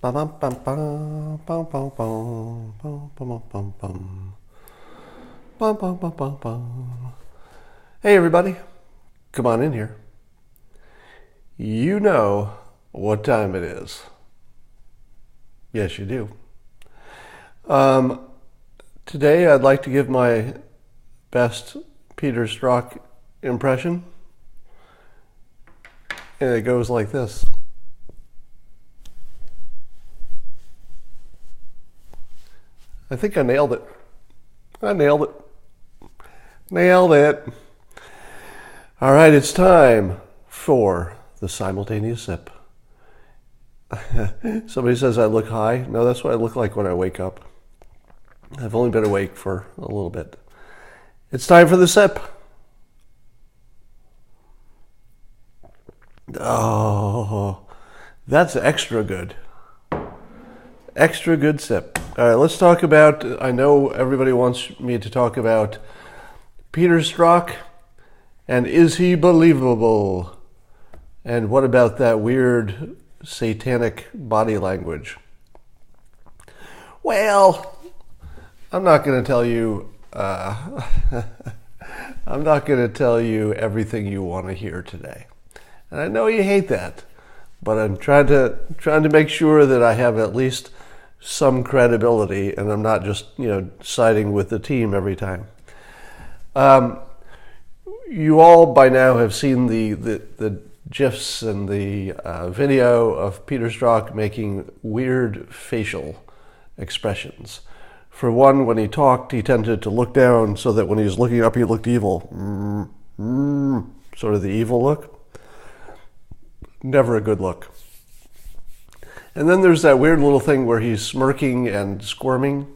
Bum, bum, bum, bum, bum, bum, bum, bum, bum, bum, bum. Bum, bum, bum, bum, bum. Hey everybody, come on in here. You know what time it is. Yes, you do. Today I'd like to give my best Peter Strzok impression. And it goes like this. I think I nailed it. Nailed it. All right, it's time for the simultaneous sip. Somebody says I look high. No, that's what I look like when I wake up. I've only been awake for a little bit. It's time for the sip. Oh, that's extra good. Extra good sip. All right, let's talk about, I know everybody wants me to talk about Peter Strzok, and is he believable? And what about that weird satanic body language? Well, I'm not going to tell you, I'm not going to tell you everything you want to hear today. And I know you hate that, but I'm trying to make sure that I have at least some credibility, and I'm not just siding with the team every time. You all by now have seen the GIFs and the video of Peter Strzok making weird facial expressions. For one, when he talked, he tended to look down so that when he was looking up, he looked evil. Sort of the evil look. Never a good look. And then there's that weird little thing where he's smirking and squirming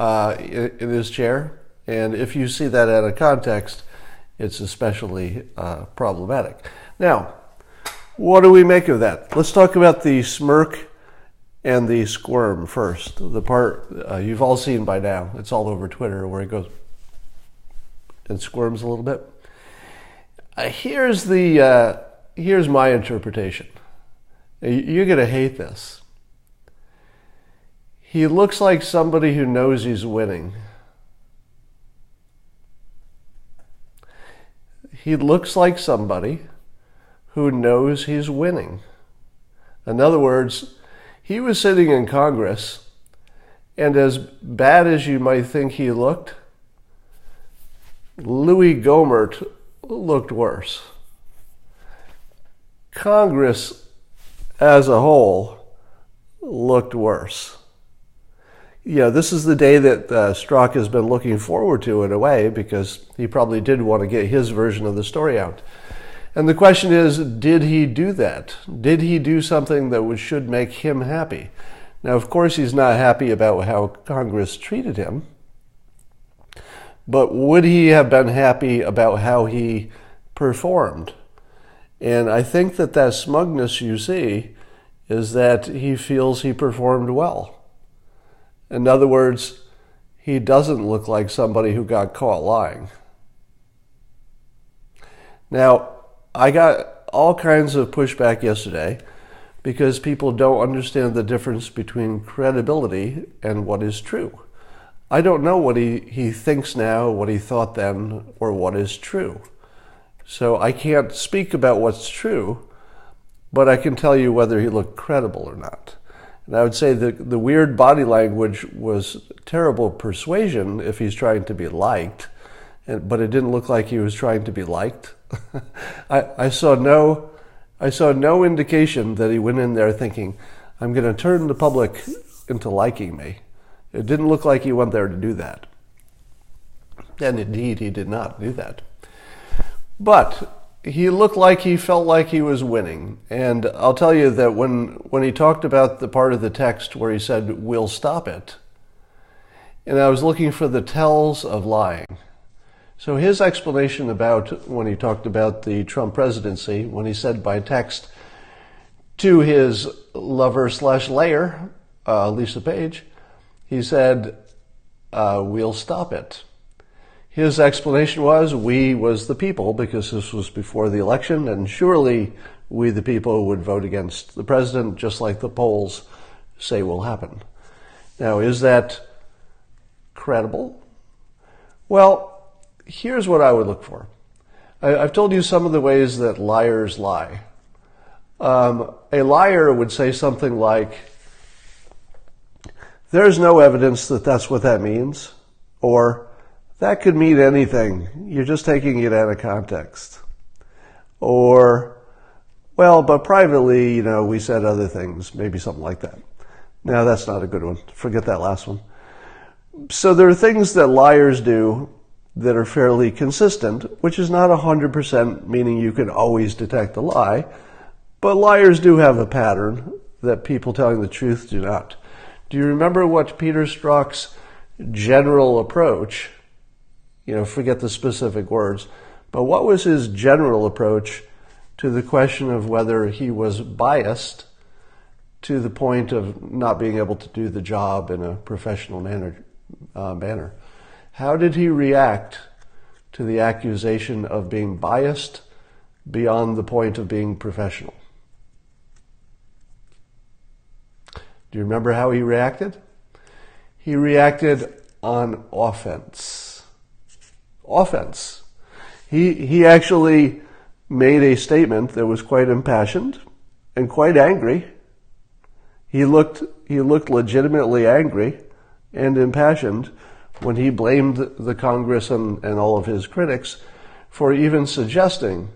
in his chair. And if you see that out of context, it's especially problematic. Now, what do we make of that? Let's talk about the smirk and the squirm first. The part you've all seen by now. It's all over Twitter where he goes and squirms a little bit. Here's my interpretation. You're going to hate this. He looks like somebody who knows he's winning. He looks like somebody who knows he's winning. In other words, he was sitting in Congress, and as bad as you might think he looked, Louis Gohmert looked worse. Congress as a whole looked worse. This is the day that Strzok has been looking forward to in a way, because he probably did want to get his version of the story out. And the question is, did he do that? Did he do something that should make him happy? Now, of course, he's not happy about how Congress treated him, but would he have been happy about how he performed? And I think that smugness you see is that he feels he performed well. In other words, he doesn't look like somebody who got caught lying. Now, I got all kinds of pushback yesterday because people don't understand the difference between credibility and what is true. I don't know what he thinks now, what he thought then, or what is true. So I can't speak about what's true, but I can tell you whether he looked credible or not. And I would say that the weird body language was terrible persuasion if he's trying to be liked, but it didn't look like he was trying to be liked. I saw no indication that he went in there thinking, I'm going to turn the public into liking me. It didn't look like he went there to do that. And indeed, he did not do that. But he looked like he felt like he was winning. And I'll tell you that when he talked about the part of the text where he said, we'll stop it, and I was looking for the tells of lying. So his explanation about when he talked about the Trump presidency, when he said by text to his lover/layer, Lisa Page, he said, we'll stop it. His explanation was, we was the people, because this was before the election, and surely we the people would vote against the president, just like the polls say will happen. Now, is that credible? Well, here's what I would look for. I've told you some of the ways that liars lie. A liar would say something like, there's no evidence that that's what that means, or that could mean anything. You're just taking it out of context. Or, well, but privately, we said other things, maybe something like that. No, that's not a good one. Forget that last one. So there are things that liars do that are fairly consistent, which is not 100%, meaning you can always detect a lie, but liars do have a pattern that people telling the truth do not. Do you remember what Peter Strzok's general approach, forget the specific words, but what was his general approach to the question of whether he was biased to the point of not being able to do the job in a professional manner? How did he react to the accusation of being biased beyond the point of being professional? Do you remember how he reacted? He reacted on offense. Offense. He actually made a statement that was quite impassioned and quite angry. He looked legitimately angry and impassioned when he blamed the Congress and all of his critics for even suggesting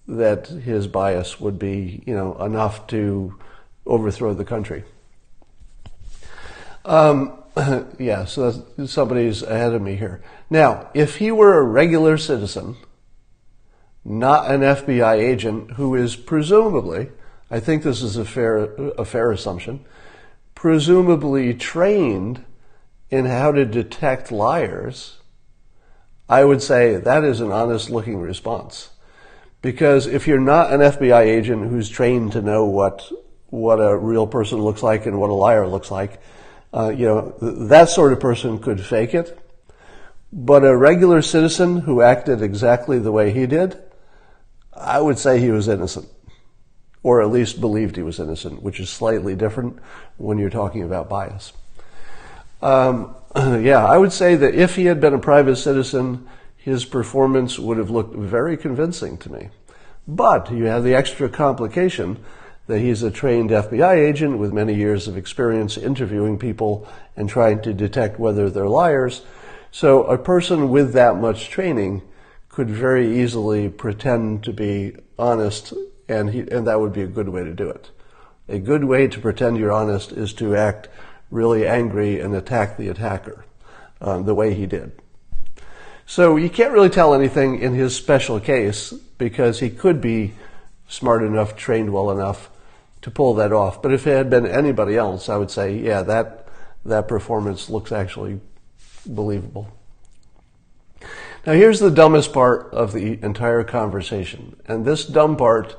that his bias would be, enough to overthrow the country. So somebody's ahead of me here. Now, if he were a regular citizen, not an FBI agent who is presumably, I think this is a fair assumption, presumably trained in how to detect liars, I would say that is an honest looking response. Because if you're not an FBI agent who's trained to know what a real person looks like and what a liar looks like, that sort of person could fake it. But a regular citizen who acted exactly the way he did, I would say he was innocent. Or at least believed he was innocent, which is slightly different when you're talking about bias. I would say that if he had been a private citizen, his performance would have looked very convincing to me. But you have the extra complication that he's a trained FBI agent with many years of experience interviewing people and trying to detect whether they're liars. So a person with that much training could very easily pretend to be honest, and that would be a good way to do it. A good way to pretend you're honest is to act really angry and attack the attacker, the way he did. So you can't really tell anything in his special case because he could be smart enough, trained well enough to pull that off. But if it had been anybody else, I would say, yeah, that performance looks actually believable. Now here's the dumbest part of the entire conversation. And this dumb part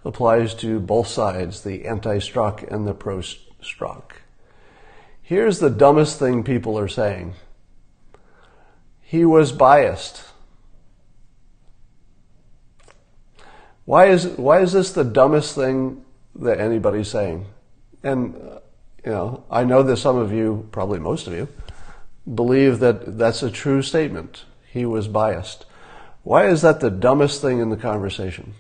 applies to both sides, the anti-Strzok and the pro-Strzok. Here's the dumbest thing people are saying. He was biased. Why is this the dumbest thing that anybody's saying? And, I know that some of you, probably most of you, believe that that's a true statement. He was biased. Why is that the dumbest thing in the conversation?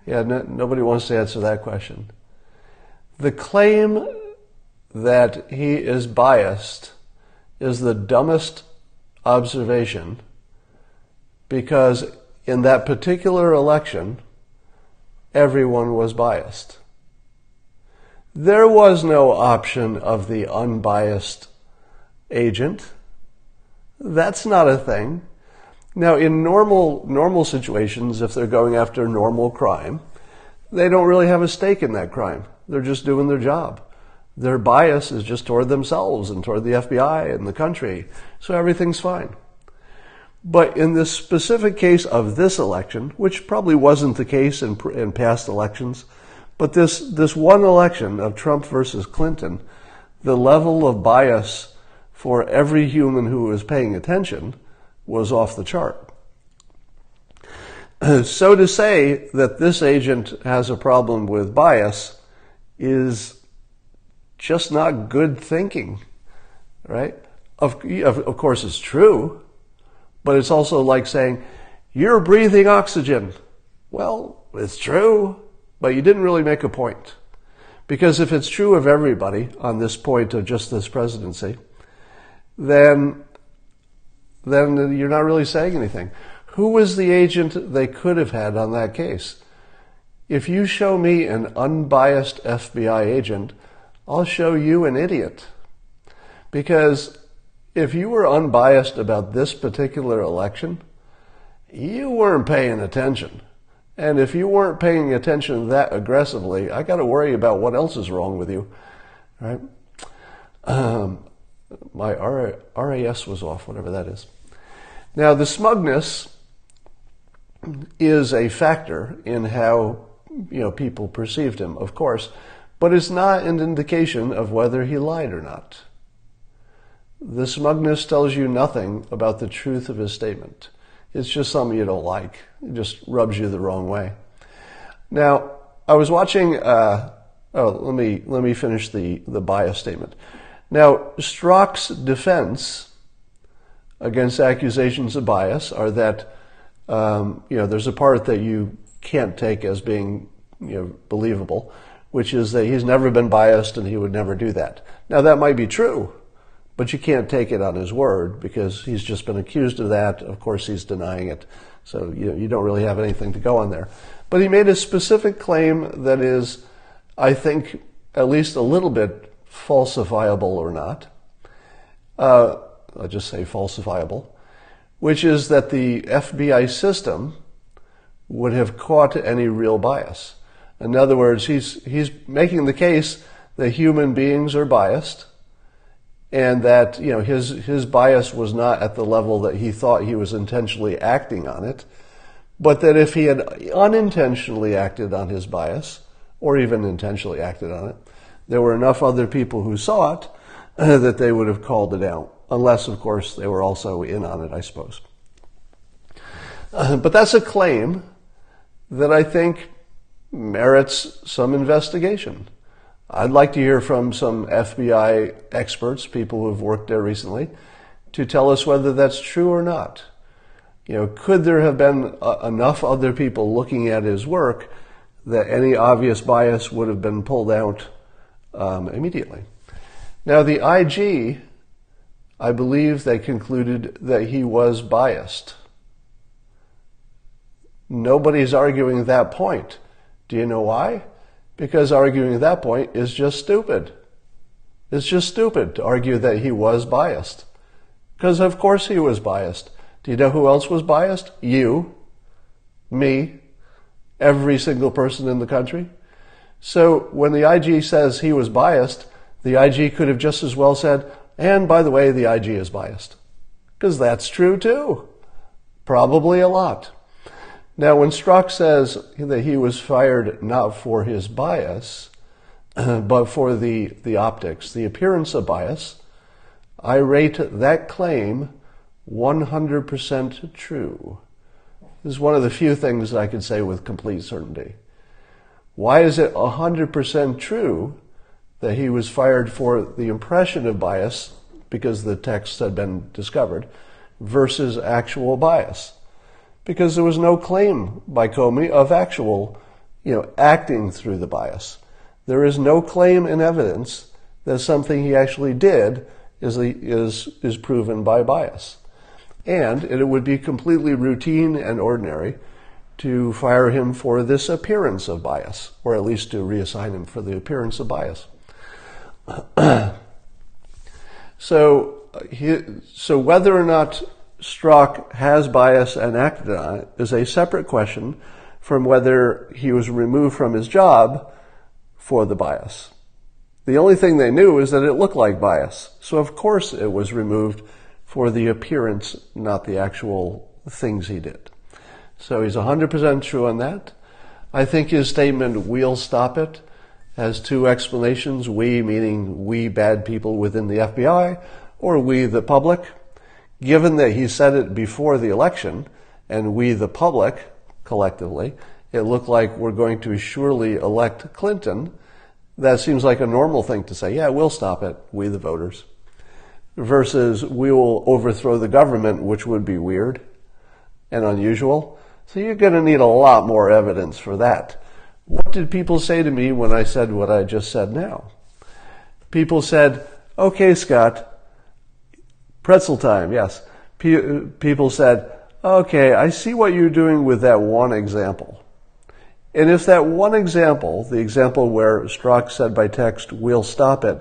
Nobody wants to answer that question. The claim that he is biased is the dumbest observation because in that particular election, everyone was biased. There was no option of the unbiased agent. That's not a thing. Now, in normal situations, if they're going after normal crime, they don't really have a stake in that crime. They're just doing their job. Their bias is just toward themselves and toward the FBI and the country, so everything's fine. But in this specific case of this election, which probably wasn't the case in past elections, but this one election of Trump versus Clinton, the level of bias for every human who was paying attention was off the chart. So to say that this agent has a problem with bias is just not good thinking, right? Of course it's true, but it's also like saying, you're breathing oxygen. Well, it's true, but you didn't really make a point. Because if it's true of everybody on this point of just this presidency, then you're not really saying anything. Who was the agent they could have had on that case? If you show me an unbiased FBI agent, I'll show you an idiot. Because if you were unbiased about this particular election, you weren't paying attention. And if you weren't paying attention that aggressively, I got to worry about what else is wrong with you, right? My RAS was off, whatever that is. Now, the smugness is a factor in how people perceived him, of course, but it's not an indication of whether he lied or not. The smugness tells you nothing about the truth of his statement. It's just something you don't like. It just rubs you the wrong way. Now, I was watching, let me finish the bias statement. Now, Strzok's defense against accusations of bias are that, there's a part that you can't take as being, believable, which is that he's never been biased and he would never do that. Now, that might be true, but you can't take it on his word because he's just been accused of that. Of course, he's denying it. So you don't really have anything to go on there. But he made a specific claim that is, I think, at least a little bit falsifiable or not. I'll just say falsifiable, which is that the FBI system would have caught any real bias. In other words, he's making the case that human beings are biased, and that his bias was not at the level that he thought he was intentionally acting on it, but that if he had unintentionally acted on his bias, or even intentionally acted on it, there were enough other people who saw it that they would have called it out, unless, of course, they were also in on it, I suppose. But that's a claim that I think merits some investigation. I'd like to hear from some FBI experts, people who have worked there recently, to tell us whether that's true or not. Could there have been enough other people looking at his work that any obvious bias would have been pulled out immediately? Now, the IG, I believe they concluded that he was biased. Nobody's arguing that point. Do you know why? Because arguing that point is just stupid. It's just stupid to argue that he was biased. Because of course he was biased. Do you know who else was biased? You, me, every single person in the country. So when the IG says he was biased, the IG could have just as well said, and by the way, the IG is biased. Because that's true too. Probably a lot. Now, when Strzok says that he was fired not for his bias, but for the optics, the appearance of bias, I rate that claim 100% true. This is one of the few things I could say with complete certainty. Why is it 100% true that he was fired for the impression of bias, because the text had been discovered, versus actual bias? Because there was no claim by Comey of actual, acting through the bias. There is no claim in evidence that something he actually did is proven by bias. And it would be completely routine and ordinary to fire him for this appearance of bias, or at least to reassign him for the appearance of bias. So whether or not Strzok has bias and acted on it is a separate question from whether he was removed from his job for the bias. The only thing they knew is that it looked like bias. So of course it was removed for the appearance, not the actual things he did. So he's 100% true on that. I think his statement, "we'll stop it," has two explanations. We, meaning we bad people within the FBI, or we the public. Given that he said it before the election, and we the public, collectively, it looked like we're going to surely elect Clinton, that seems like a normal thing to say. Yeah, we'll stop it, we the voters. Versus we will overthrow the government, which would be weird and unusual. So you're going to need a lot more evidence for that. What did people say to me when I said what I just said now? People said, okay, Scott, pretzel time, yes. People said, okay, I see what you're doing with that one example. And if that one example, the example where Strzok said by text, we'll stop it,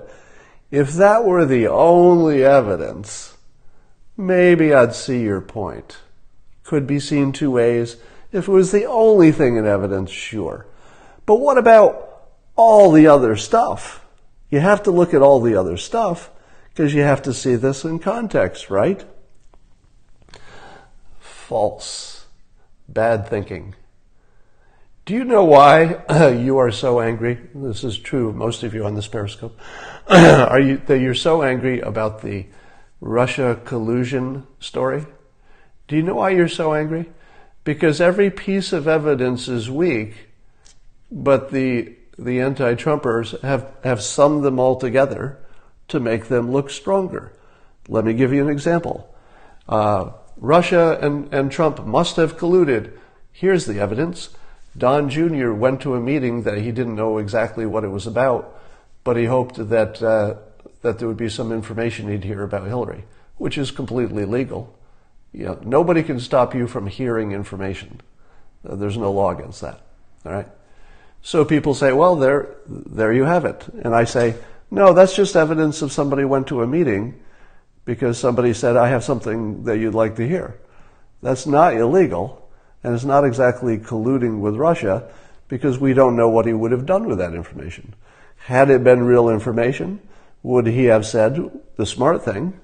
if that were the only evidence, maybe I'd see your point. Could be seen two ways. If it was the only thing in evidence, sure. But what about all the other stuff? You have to look at all the other stuff because you have to see this in context, right? False. Bad thinking. Do you know why you are so angry? This is true of most of you on this Periscope. That you're so angry about the Russia collusion story? Do you know why you're so angry? Because every piece of evidence is weak, but the anti-Trumpers have summed them all together to make them look stronger. Let me give you an example. Russia and Trump must have colluded. Here's the evidence. Don Jr. went to a meeting that he didn't know exactly what it was about, but he hoped that there would be some information he'd hear about Hillary, which is completely legal. You know, nobody can stop you from hearing information. There's no law against that. All right. So people say, well, there you have it. And I say, no, that's just evidence of somebody went to a meeting because somebody said, I have something that you'd like to hear. That's not illegal, and it's not exactly colluding with Russia because we don't know what he would have done with that information. Had it been real information, would he have said the smart thing,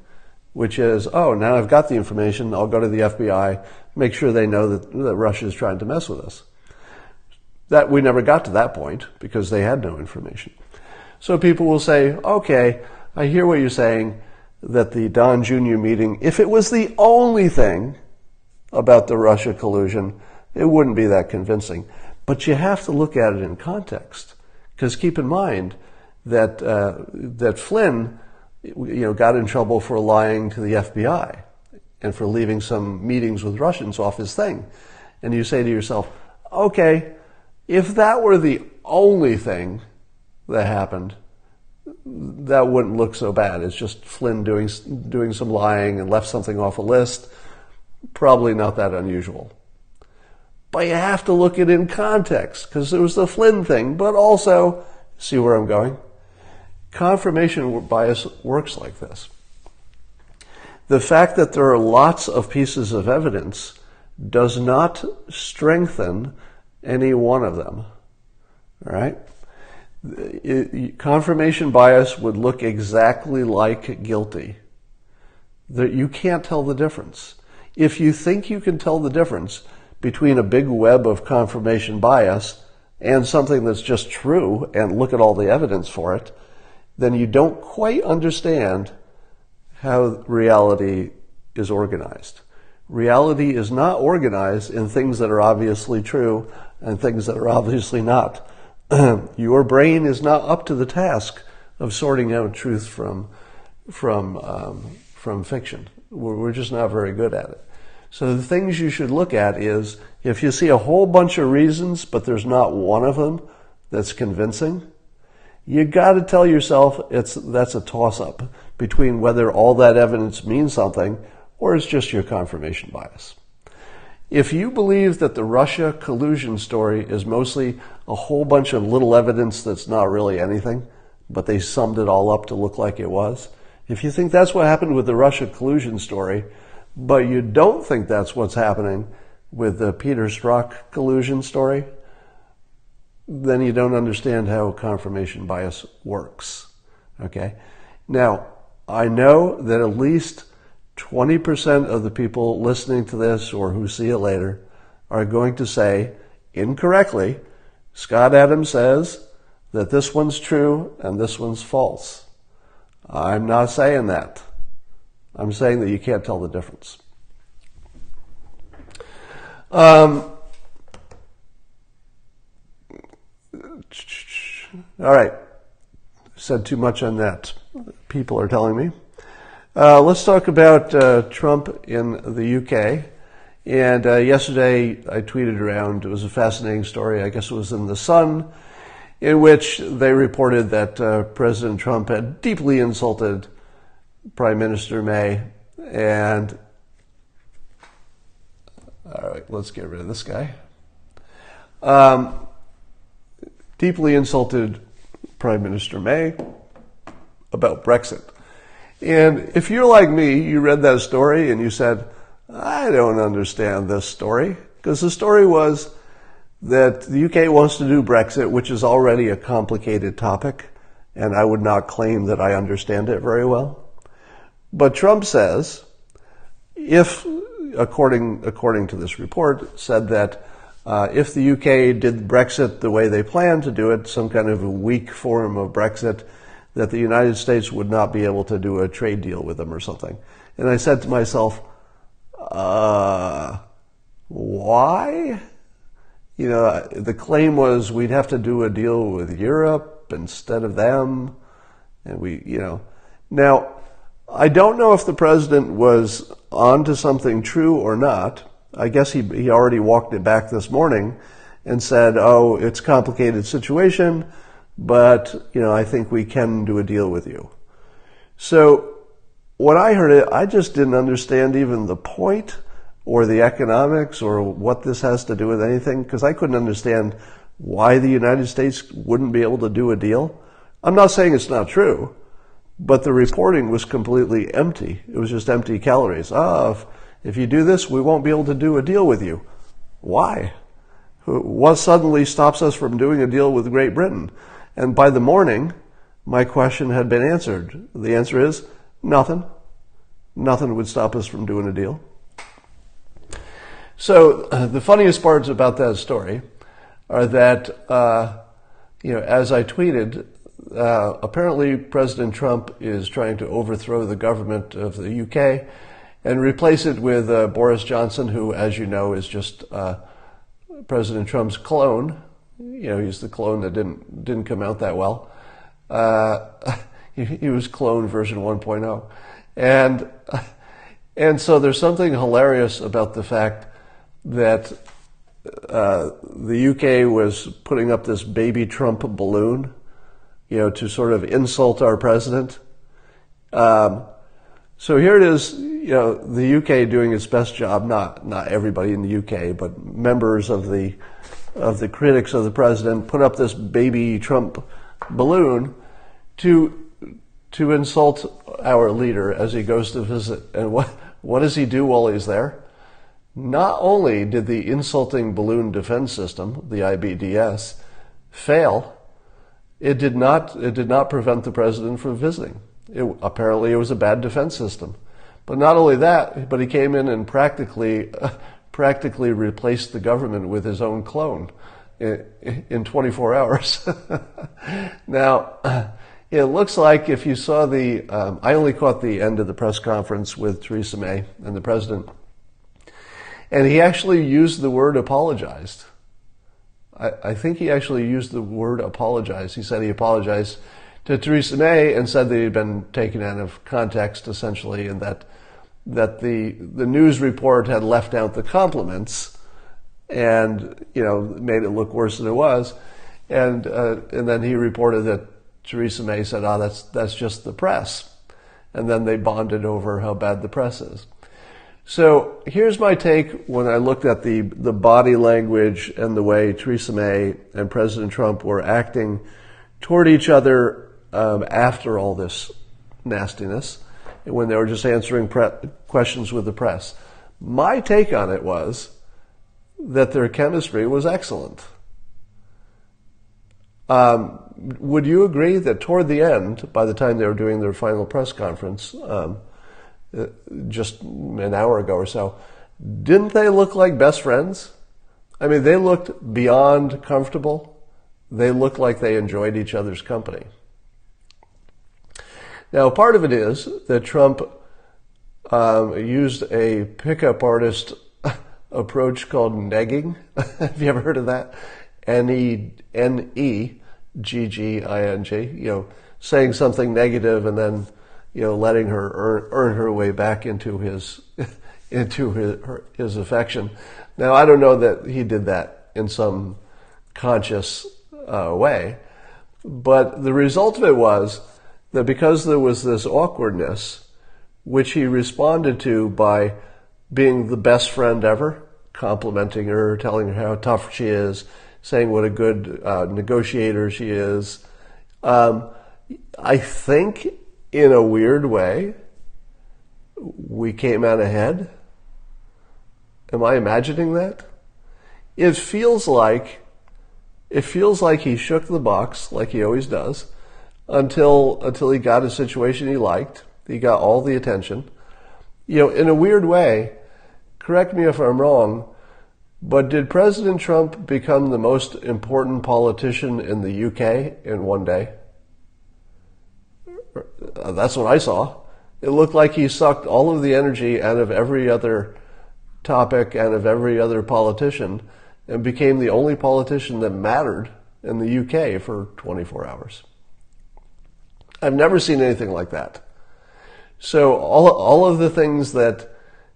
which is, oh, now I've got the information, I'll go to the FBI, make sure they know that Russia is trying to mess with us. That we never got to that point because they had no information. So people will say, okay, I hear what you're saying, that the Don Jr. meeting, if it was the only thing about the Russia collusion, it wouldn't be that convincing. But you have to look at it in context. Because keep in mind that Flynn got in trouble for lying to the FBI and for leaving some meetings with Russians off his thing. And you say to yourself, okay, if that were the only thing that happened, that wouldn't look so bad. It's just Flynn doing some lying and left something off a list. Probably not that unusual. But you have to look at it in context because it was the Flynn thing, but also, see where I'm going? Confirmation bias works like this. The fact that there are lots of pieces of evidence does not strengthen any one of them. All right? Confirmation bias would look exactly like guilty. You can't tell the difference. If you think you can tell the difference between a big web of confirmation bias and something that's just true and look at all the evidence for it, then you don't quite understand how reality is organized. Reality is not organized in things that are obviously true and things that are obviously not. Your brain is not up to the task of sorting out truth from fiction. We're just not very good at it. So the things you should look at is if you see a whole bunch of reasons, but there's not one of them that's convincing, you got to tell yourself that's a toss-up between whether all that evidence means something or it's just your confirmation bias. If you believe that the Russia collusion story is mostly a whole bunch of little evidence that's not really anything, but they summed it all up to look like it was, if you think that's what happened with the Russia collusion story, but you don't think that's what's happening with the Peter Strzok collusion story, then you don't understand how confirmation bias works. Okay? Now, I know that at least 20% of the people listening to this or who see it later are going to say, incorrectly, Scott Adams says that this one's true and this one's false. I'm not saying that. I'm saying that you can't tell the difference. All right. Said too much on that, people are telling me. Let's talk about Trump in the UK. And yesterday I tweeted around, it was a fascinating story, I guess it was in The Sun, in which they reported that President Trump had deeply insulted Prime Minister May. And, all right, let's get rid of this guy. Deeply insulted Prime Minister May about Brexit. And if you're like me, you read that story and you said, I don't understand this story. Because the story was that the UK wants to do Brexit, which is already a complicated topic, and I would not claim that I understand it very well. But Trump says, if, according to this report, said that if the UK did Brexit the way they planned to do it, some kind of a weak form of Brexit, that the United States would not be able to do a trade deal with them or something. And I said to myself, why? You know, the claim was we'd have to do a deal with Europe instead of them. And now, I don't know if the president was onto something true or not. I guess he already walked it back this morning and said, oh, it's a complicated situation, but, I think we can do a deal with you. So when I heard it, I just didn't understand even the point or the economics or what this has to do with anything, because I couldn't understand why the United States wouldn't be able to do a deal. I'm not saying it's not true, but the reporting was completely empty. It was just empty calories. If you do this, we won't be able to do a deal with you. Why? What suddenly stops us from doing a deal with Great Britain? And by the morning, my question had been answered. The answer is nothing. Nothing would stop us from doing a deal. So the funniest parts about that story are that, as I tweeted, apparently President Trump is trying to overthrow the government of the UK and replace it with Boris Johnson, who, as you know, is just President Trump's clone. He's the clone that didn't come out that well. He was clone version 1.0. And so there's something hilarious about the fact that the UK was putting up this baby Trump balloon, to sort of insult our president. So here it is, the UK doing its best job, not everybody in the UK, but members of the critics of the president put up this baby Trump balloon to insult our leader as he goes to visit. And what does he do while he's there? Not only did the insulting balloon defense system, the IBDS, fail, it did not prevent the president from visiting. Apparently it was a bad defense system. But not only that, but he came in and practically replaced the government with his own clone in 24 hours. Now, it looks like if you saw I only caught the end of the press conference with Theresa May and the president, and he actually used the word apologized. I think he actually used the word apologize. He said he apologized to Theresa May and said that he'd been taken out of context, essentially, and that the news report had left out the compliments and, made it look worse than it was. And then he reported that Theresa May said, that's just the press. And then they bonded over how bad the press is. So here's my take when I looked at the body language and the way Theresa May and President Trump were acting toward each other after all this nastiness, when they were just answering questions with the press. My take on it was that their chemistry was excellent. Would you agree that toward the end, by the time they were doing their final press conference, just an hour ago or so, didn't they look like best friends? I mean, they looked beyond comfortable. They looked like they enjoyed each other's company. Now, part of it is that Trump used a pickup artist approach called negging. Have you ever heard of that? Negging, saying something negative and then, letting her earn her way back into his his affection. Now, I don't know that he did that in some conscious way, but the result of it was that because there was this awkwardness, which he responded to by being the best friend ever, complimenting her, telling her how tough she is, saying what a good negotiator she is. I think, in a weird way, we came out ahead. Am I imagining that? It feels like he shook the box, like he always does, until he got a situation he liked. He got all the attention. In a weird way, correct me if I'm wrong, but did President Trump become the most important politician in the UK in one day? That's what I saw. It looked like he sucked all of the energy out of every other topic and of every other politician and became the only politician that mattered in the UK for 24 hours. I've never seen anything like that. So all of the things that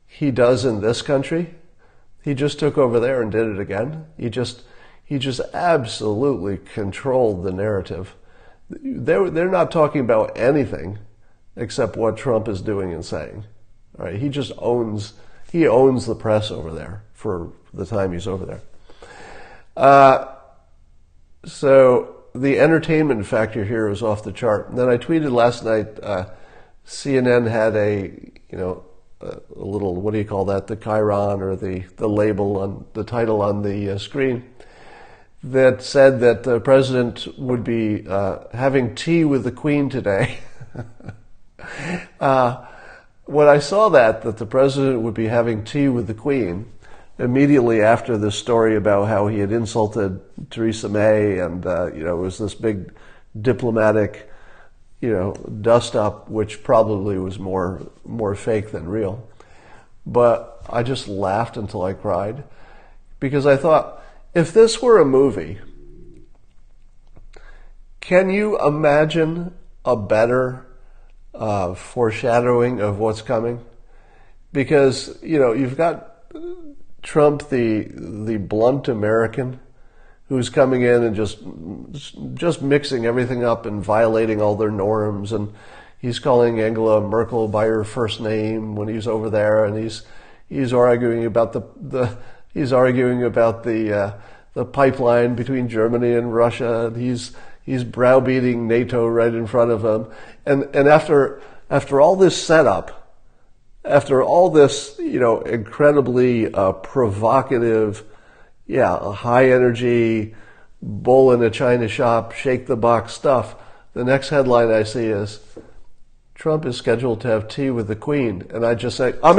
he does in this country, he just took over there and did it again. He just absolutely controlled the narrative. They're not talking about anything except what Trump is doing and saying. All right, he owns the press over there for the time he's over there. So the entertainment factor here is off the chart. And then I tweeted last night, CNN had a little, what do you call that? The chyron or the label on the title on the screen that said that the president would be having tea with the Queen today. When I saw that the president would be having tea with the Queen, immediately after the story about how he had insulted Theresa May and, it was this big diplomatic, dust up, which probably was more fake than real. But I just laughed until I cried because I thought, if this were a movie, can you imagine a better foreshadowing of what's coming? Because, you've got Trump, the blunt American, who's coming in and just mixing everything up and violating all their norms, and he's calling Angela Merkel by her first name when he's over there, and he's arguing about the pipeline between Germany and Russia, and he's browbeating NATO right in front of him, and after all this setup, after all this incredibly provocative, high energy, bull in a china shop, shake the box stuff, the next headline I see is, Trump is scheduled to have tea with the Queen. And I just say, I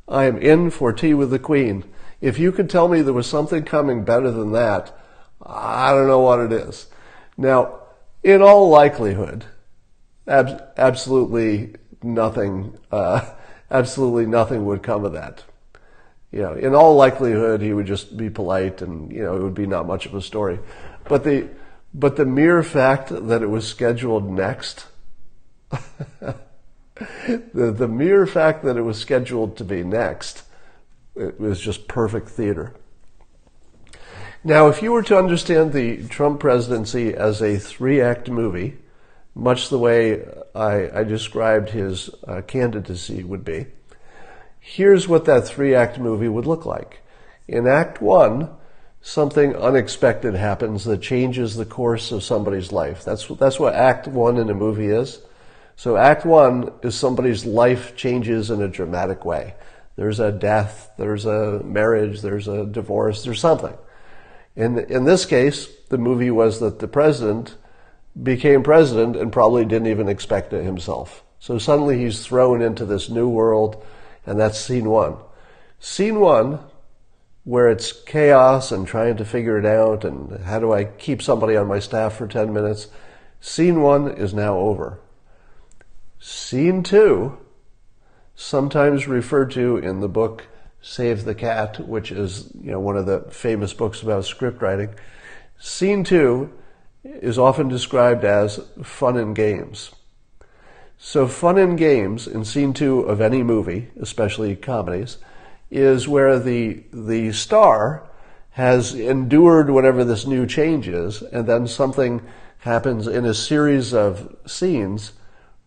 am in for tea with the Queen. If you could tell me there was something coming better than that, I don't know what it is. Now, in all likelihood, absolutely nothing would come of that. In all likelihood, he would just be polite and, it would be not much of a story. But the mere fact that it was scheduled next, the mere fact that it was scheduled to be next, it was just perfect theater. Now, if you were to understand the Trump presidency as a 3-act movie, much the way I described his candidacy would be, here's what that 3-act movie would look like. In Act 1, something unexpected happens that changes the course of somebody's life. That's what Act 1 in a movie is. So Act 1 is somebody's life changes in a dramatic way. There's a death, there's a marriage, there's a divorce, there's something. In this case, the movie was that the president became president and probably didn't even expect it himself. So suddenly he's thrown into this new world, and that's scene 1. Scene 1, where it's chaos and trying to figure it out and how do I keep somebody on my staff for 10 minutes, scene 1 is now over. Scene 2, sometimes referred to in the book Save the Cat, which is one of the famous books about script writing. Scene 2 is often described as fun and games. So fun and games in scene 2 of any movie, especially comedies, is where the star has endured whatever this new change is, and then something happens in a series of scenes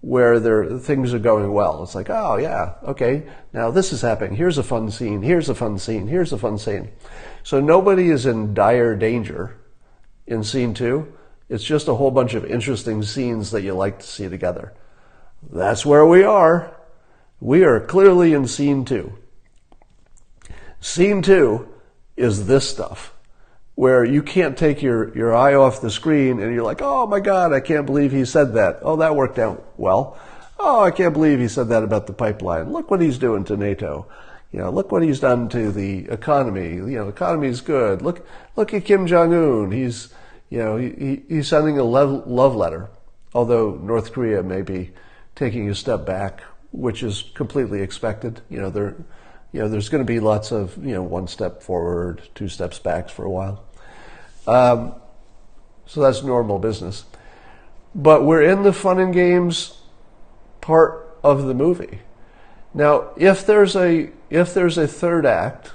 where things are going well. It's like, oh yeah, okay, now this is happening. Here's a fun scene, here's a fun scene, here's a fun scene. So nobody is in dire danger in scene 2. It's just a whole bunch of interesting scenes that you like to see together. That's where we are. We are clearly in scene 2. Scene 2 is this stuff, where you can't take your eye off the screen and you're like, oh my God, I can't believe he said that. Oh, that worked out well. Oh, I can't believe he said that about the pipeline. Look what he's doing to NATO. Look what he's done to the economy. The economy's good. Look at Kim Jong-un. He's sending a love letter, although North Korea may be taking a step back, which is completely expected. There's going to be lots of, one step forward, 2 steps back for a while. So that's normal business. But we're in the fun and games part of the movie. Now, if there's a third act,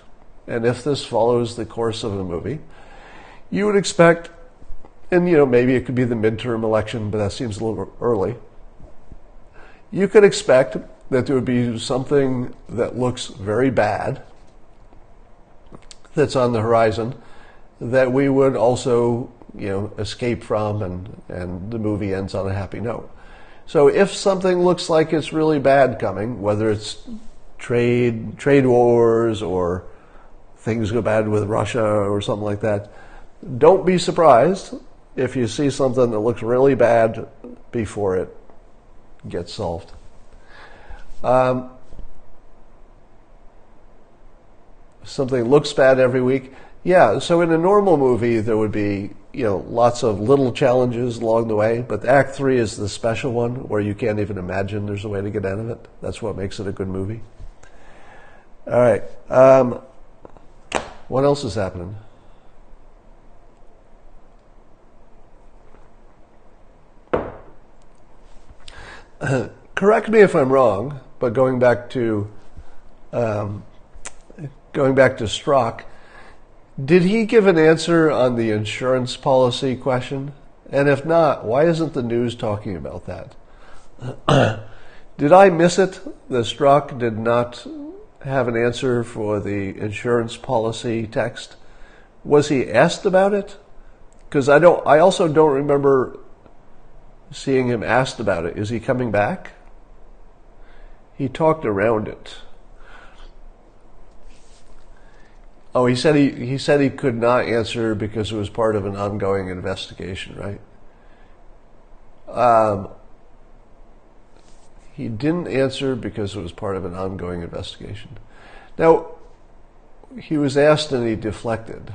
and if this follows the course of the movie, you would expect, and maybe it could be the midterm election, but that seems a little early. You could expect that there would be something that looks very bad that's on the horizon that we would also, escape from, and the movie ends on a happy note. So if something looks like it's really bad coming, whether it's trade wars or things go bad with Russia or something like that, don't be surprised if you see something that looks really bad before it gets solved. Something looks bad every week. Yeah, so in a normal movie, there would be, lots of little challenges along the way, but Act 3 is the special one where you can't even imagine there's a way to get out of it. That's what makes it a good movie. All right. What else is happening? Correct me if I'm wrong, but going back to Strzok, did he give an answer on the insurance policy question? And if not, why isn't the news talking about that? Did I miss it? The Strzok did not have an answer for the insurance policy text. Was he asked about it? Because I also don't remember seeing him asked about it. Is he coming back? He talked around it. Oh, he said he could not answer because it was part of an ongoing investigation, right? He didn't answer because it was part of an ongoing investigation. Now, he was asked and he deflected.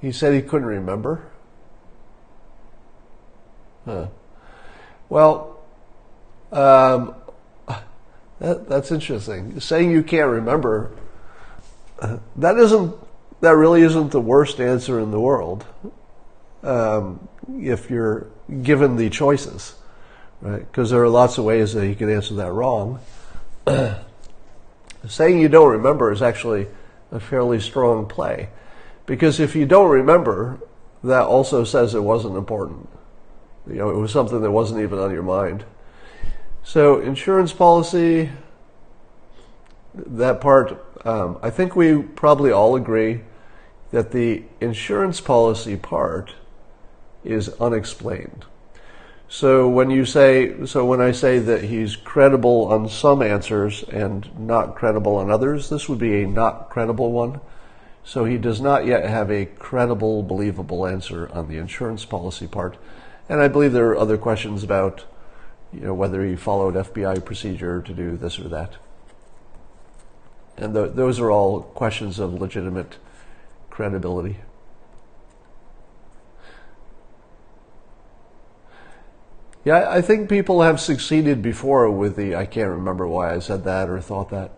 He said he couldn't remember. Huh. Well, that's interesting. Saying you can't remember, that really isn't the worst answer in the world. If you're given the choices, right? Because there are lots of ways that you can answer that wrong. Saying you don't remember is actually a fairly strong play, because if you don't remember, that also says it wasn't important. It was something that wasn't even on your mind. So insurance policy, that part, I think we probably all agree that the insurance policy part is unexplained. So when I say that he's credible on some answers and not credible on others, this would be a not credible one. So he does not yet have a credible, believable answer on the insurance policy part. And I believe there are other questions about, whether he followed FBI procedure to do this or that. And those are all questions of legitimate credibility. Yeah, I think people have succeeded before with the I can't remember why I said that or thought that.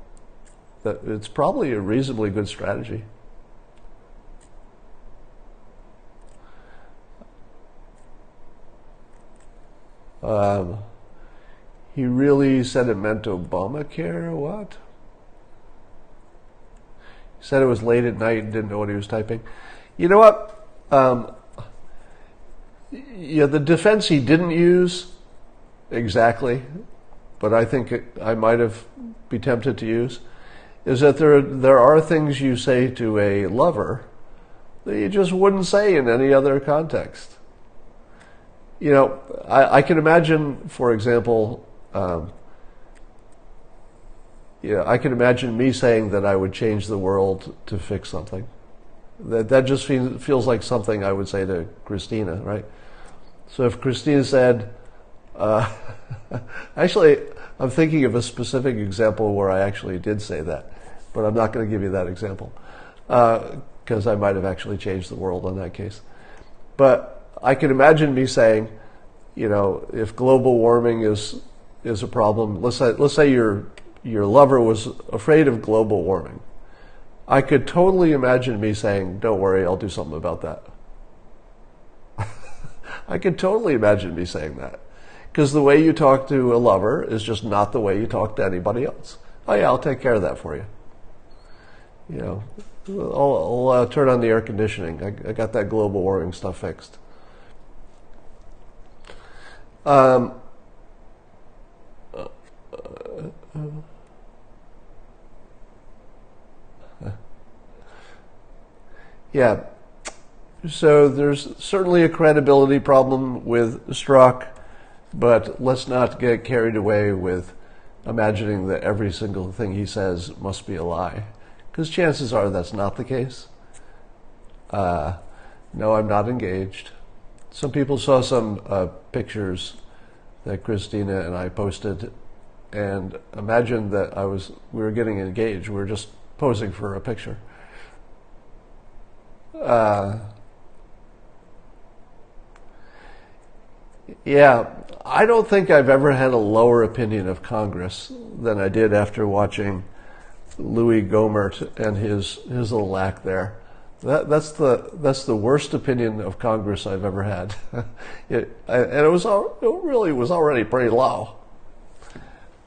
That it's probably a reasonably good strategy. Um, he really said it meant Obamacare? What? He said it was late at night and didn't know what he was typing. You know what? Yeah, the defense he didn't use exactly, but I think I might have be tempted to use, is that there are things you say to a lover that you just wouldn't say in any other context. You know, I can imagine, for example, I can imagine me saying that I would change the world to fix something. That just feels like something I would say to Christina, right? So if Christina said, actually, I'm thinking of a specific example where I actually did say that, but I'm not going to give you that example because I might have actually changed the world in that case. But I can imagine me saying, you know, if global warming is a problem, let's say your lover was afraid of global warming. I could totally imagine me saying, "Don't worry, I'll do something about that." I could totally imagine me saying that. Because the way you talk to a lover is just not the way you talk to anybody else. Oh yeah, I'll take care of that for you. You know, I'll turn on the air conditioning. I got that global warming stuff fixed. Yeah. So there's certainly a credibility problem with Strzok, but let's not get carried away with imagining that every single thing he says must be a lie, because chances are that's not the case. No, I'm not engaged. Some people saw some pictures that Christina and I posted and imagined that we were getting engaged. We were just posing for a picture. Yeah, I don't think I've ever had a lower opinion of Congress than I did after watching Louis Gohmert and his little act there. That's the worst opinion of Congress I've ever had. It really was already pretty low.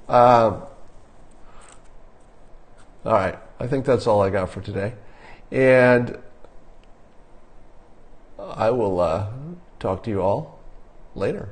All right, I think that's all I got for today, and I will talk to you all later.